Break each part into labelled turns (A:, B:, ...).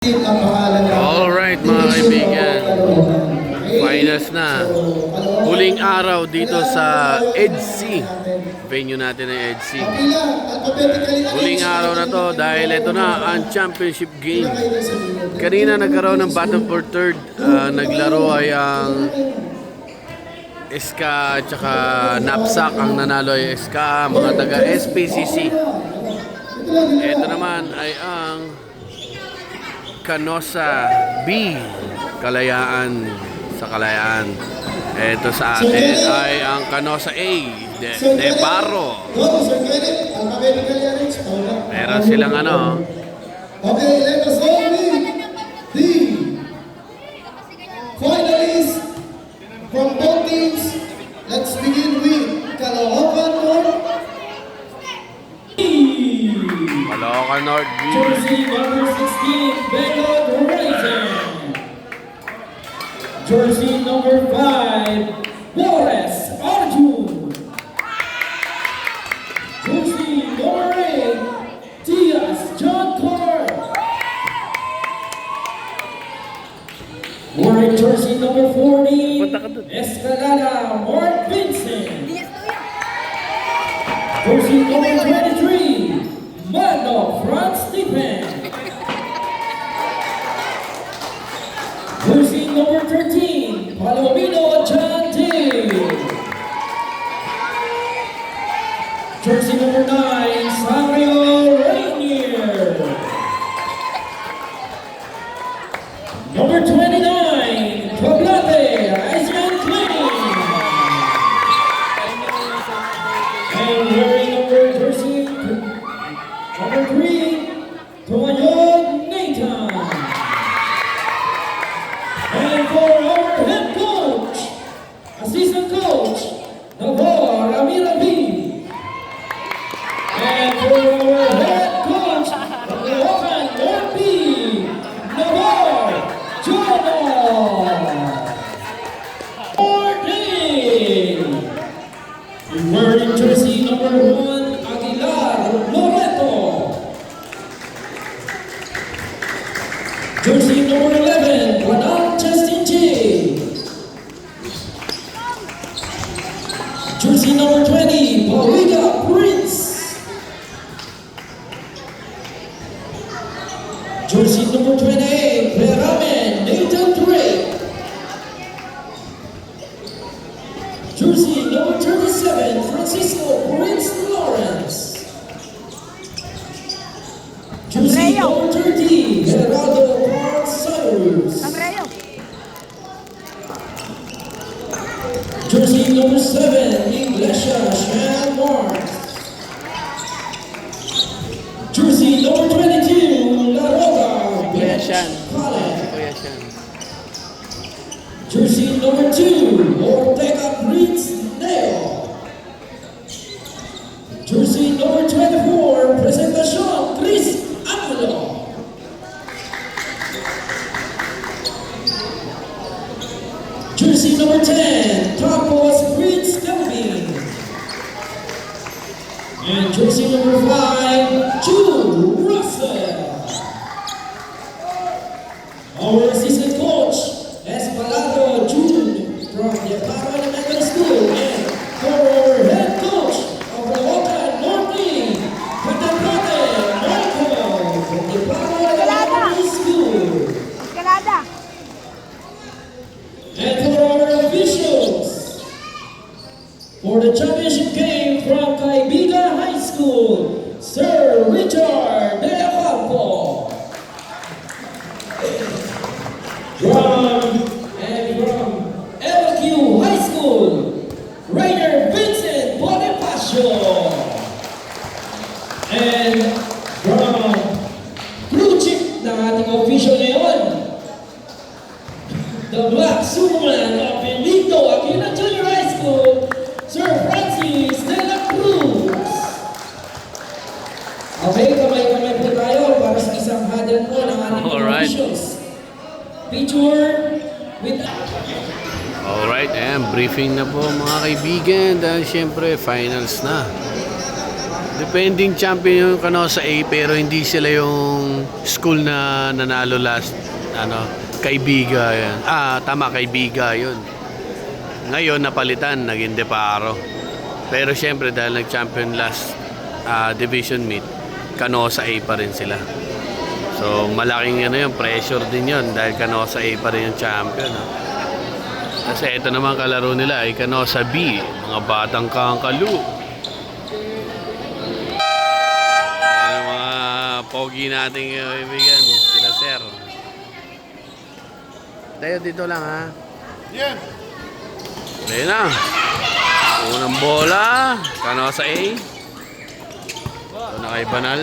A: Alright mga kaibigan, finals na. Huling araw dito sa EDC. Venue natin ng EDC. Huling araw na to dahil ito na ang championship game. Kanina nagkaroon ng battle for third. Naglaro ay ang SK at saka Napsak. Ang nanalo ay SK, mga taga SPCC. Ito naman ay ang Canosa B, Kalayaan sa Kalayaan. Ito sa atin ay ang Canosa A, De Barro. Meron silang ano.
B: Okay, let us all meet the finalists from both teams. Let's begin with Caloocan North.
A: Caloocan North B.
C: Jersey number 16, Bengod Raisin. Jersey number 5, Boris Arjun. Jersey number 8, Diaz John Carr. Wearing jersey number 40, Escalada Mark Vincent. Jersey number 23, Mano Franz Stephen. Jersey number 13, Palomino John Day. Jersey number 9, Samuel Rainier. Number 29, Poblate Asian Clean. And wearing jersey number 3, Toyon Nathan. And for our head coach, assistant coach, Navar Amirabi. And for our head coach, Caloocan North B, Navar Jono. Wearing jersey number 1, Aguilar Loreto. Jersey number 11, Padang Justin J. Jersey number 20, Pawiga Prince. Jersey number 28, Peramen Nathan Drake. Jersey number 37, Francisco Prince Lawrence. Jersey number 30, Gerardo Parks Cyrus. Jersey number 7, Iglesia Shan Marks. Jersey number 22, La Roca Bench College. Jersey number 2, Ortega Prince Neo. Jersey number 24, Presentacion Chris Angulo. Jersey number 10, Tapos Prince Kelvin. And jersey number 5, Jude Russell. Our assistant coach, Espalado June from the Paro Elementary School, and our head coach of the Caloocan North Team, Katamate Michael from the Paro Elementary School. And for our officials, for the championship game from Caibiga High School, Sir Richard De Campo. From LQ High School, Rainer Vincent Bonifacio. And from blue chip na ating official ngayon, the Black Superman of Benito Aquino Junior High School, Sir Francis De La Cruz. Okay, kamay-kamay po tayo para sa isang hadal po ng ating officials. Picture with...
A: Alright, ayan, briefing na po mga kaibigan dahil syempre finals na. Defending champion yung Canosa A, pero hindi sila yung school na nanalo last, Kaibiga yan. Tama, Kaibiga yun. Ngayon, napalitan, naging Deparo. Pero syempre, dahil nag-champion last division meet, Canosa A pa rin sila. So, malaking yung pressure din yun dahil Canosa A pa rin yung champion. Kasi ito naman kalaro nila ay Canosa B, mga batang kangkalu. Ayan, mga pogi nating kaibigan, sila sir. Tayo dito lang ha.
D: Yan.
A: Ayan na. Unang bola, Canosa A. Ito na kay Banal.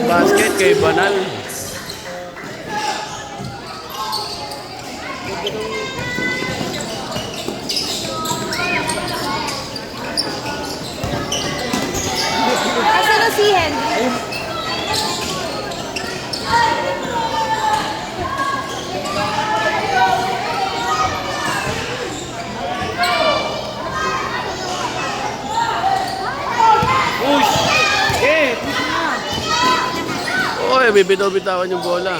A: Basket kay Banal.
E: Asa na si Henry?
A: Oy, bibitaw-bitawan yung bola.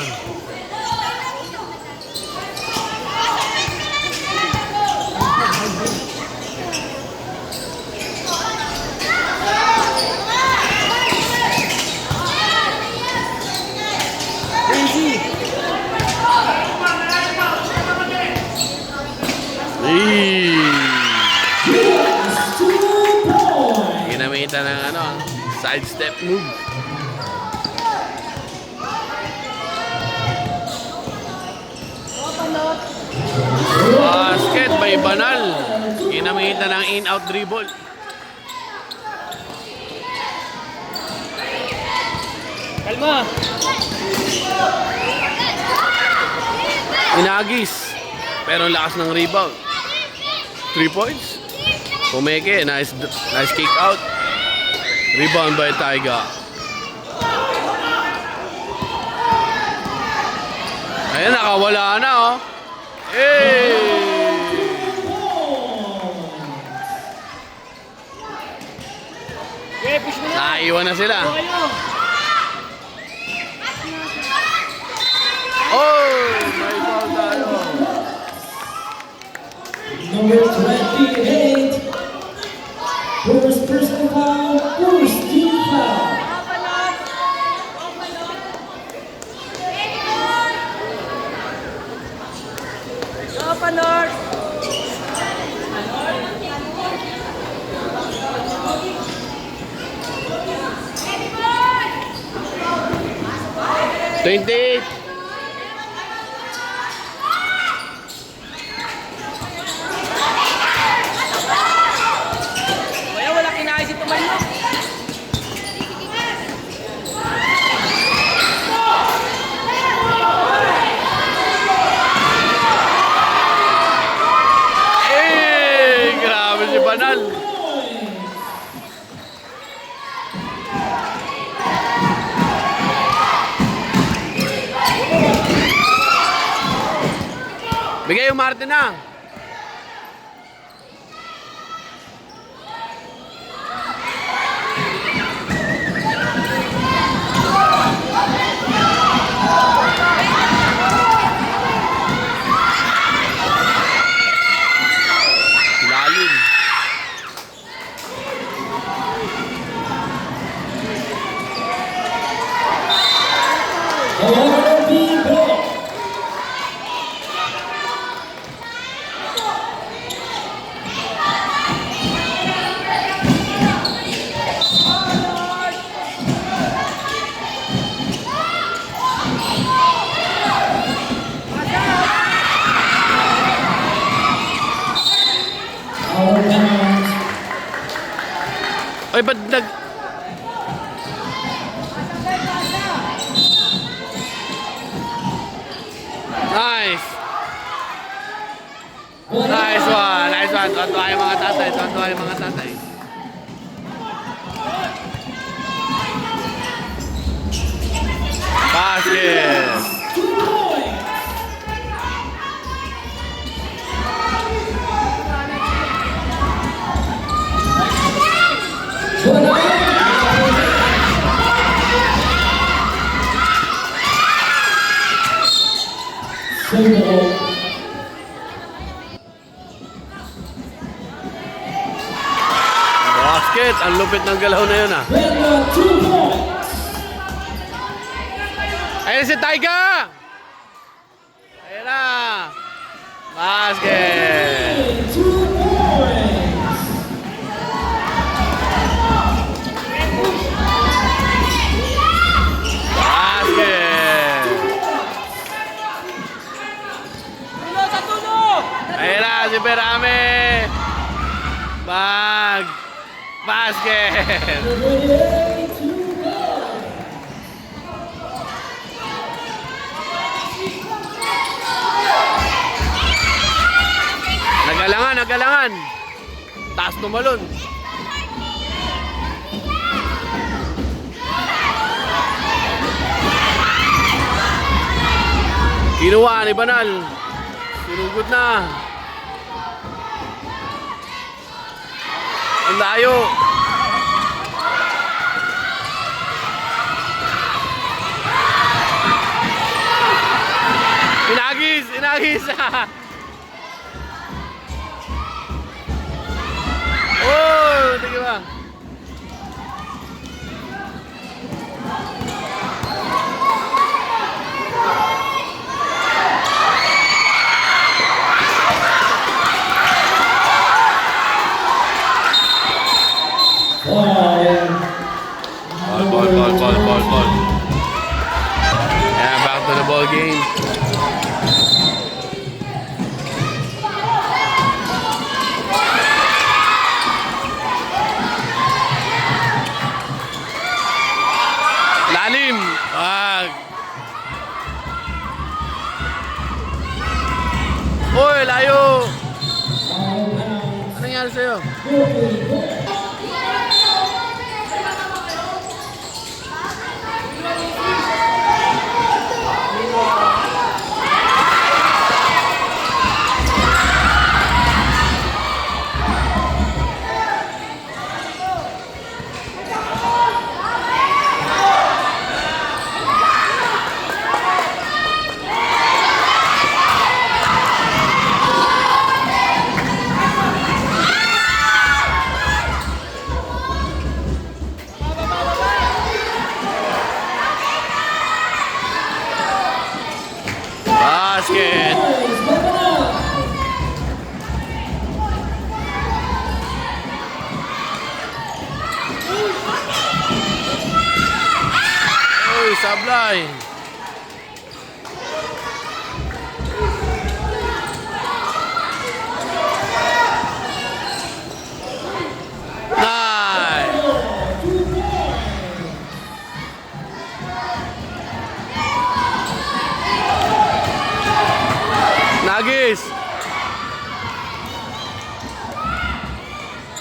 A: Ginamitan ng side step move. Basket by Banal. Ginamitan ng in-out dribble.
C: Kalma!
A: Inagis. Pero lakas ng rebound. 3 points. Pumeke. Nice kick out. Rebound by Taiga. Ayan, nakawala na oh. Hey! Naiwan na sila. Oh! May foul tayo.
C: Number 28. First personal foul, first team foul.
E: North!
A: 28.
E: Wala kinain si Tumayo.
A: Grabe si Banal. Bigay yung Martin na. Lalim.
C: Number B.
A: Ay, ba't Nice! Nice one! Nice one! Tuwan-tuwa yung mga tatay. Tuwan-tuwa yung mga tatay. Basket! Basket. Ang lupit ng galaw na yun ah.
C: Benyon, 2 points.
A: Ayun si Taiga! Ayun na! Basket!
C: 2 points.
A: Basket!
E: Tulo sa tulo!
A: Ayun na si Berame! Basket!
C: 28, 2 points.
A: Nagalangan! Taas tumalon! Kinuha ni Banal. Sinugod na. Ang layo. Inagis. Oh, tingnan ba? Ball. Yeah, back to the ball game. Lalim. Wag. Oy, layo. Ano nangyari sa'yo? Basket. Uy, sablay. Nice. Nagis.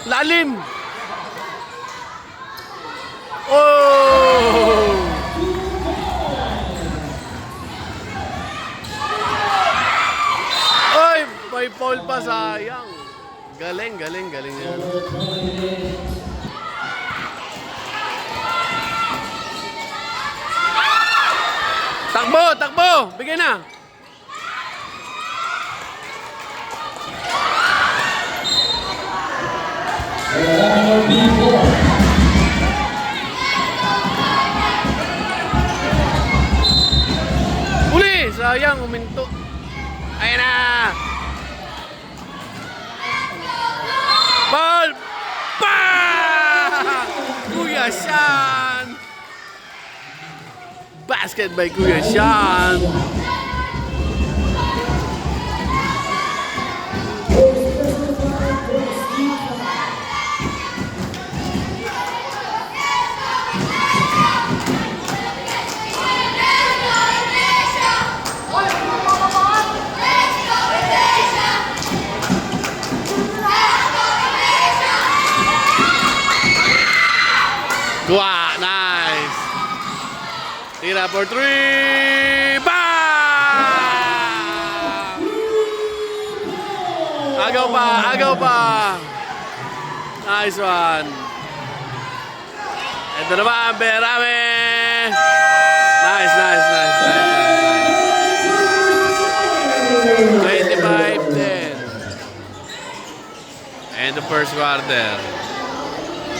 A: Lalim. Oh! Oy, may foul pa, sayang. Galing yan. Takbo! Bigay na! Uli! Sayang, uminto. Ayun na! Ball! Bang! Kuya Sean! Basket by Kuya Sean! Wow, nice! Tira for 3! Bang! Agaw pa! Nice one! Ito naman, Berame! Nice. 25-10. And the first quarter.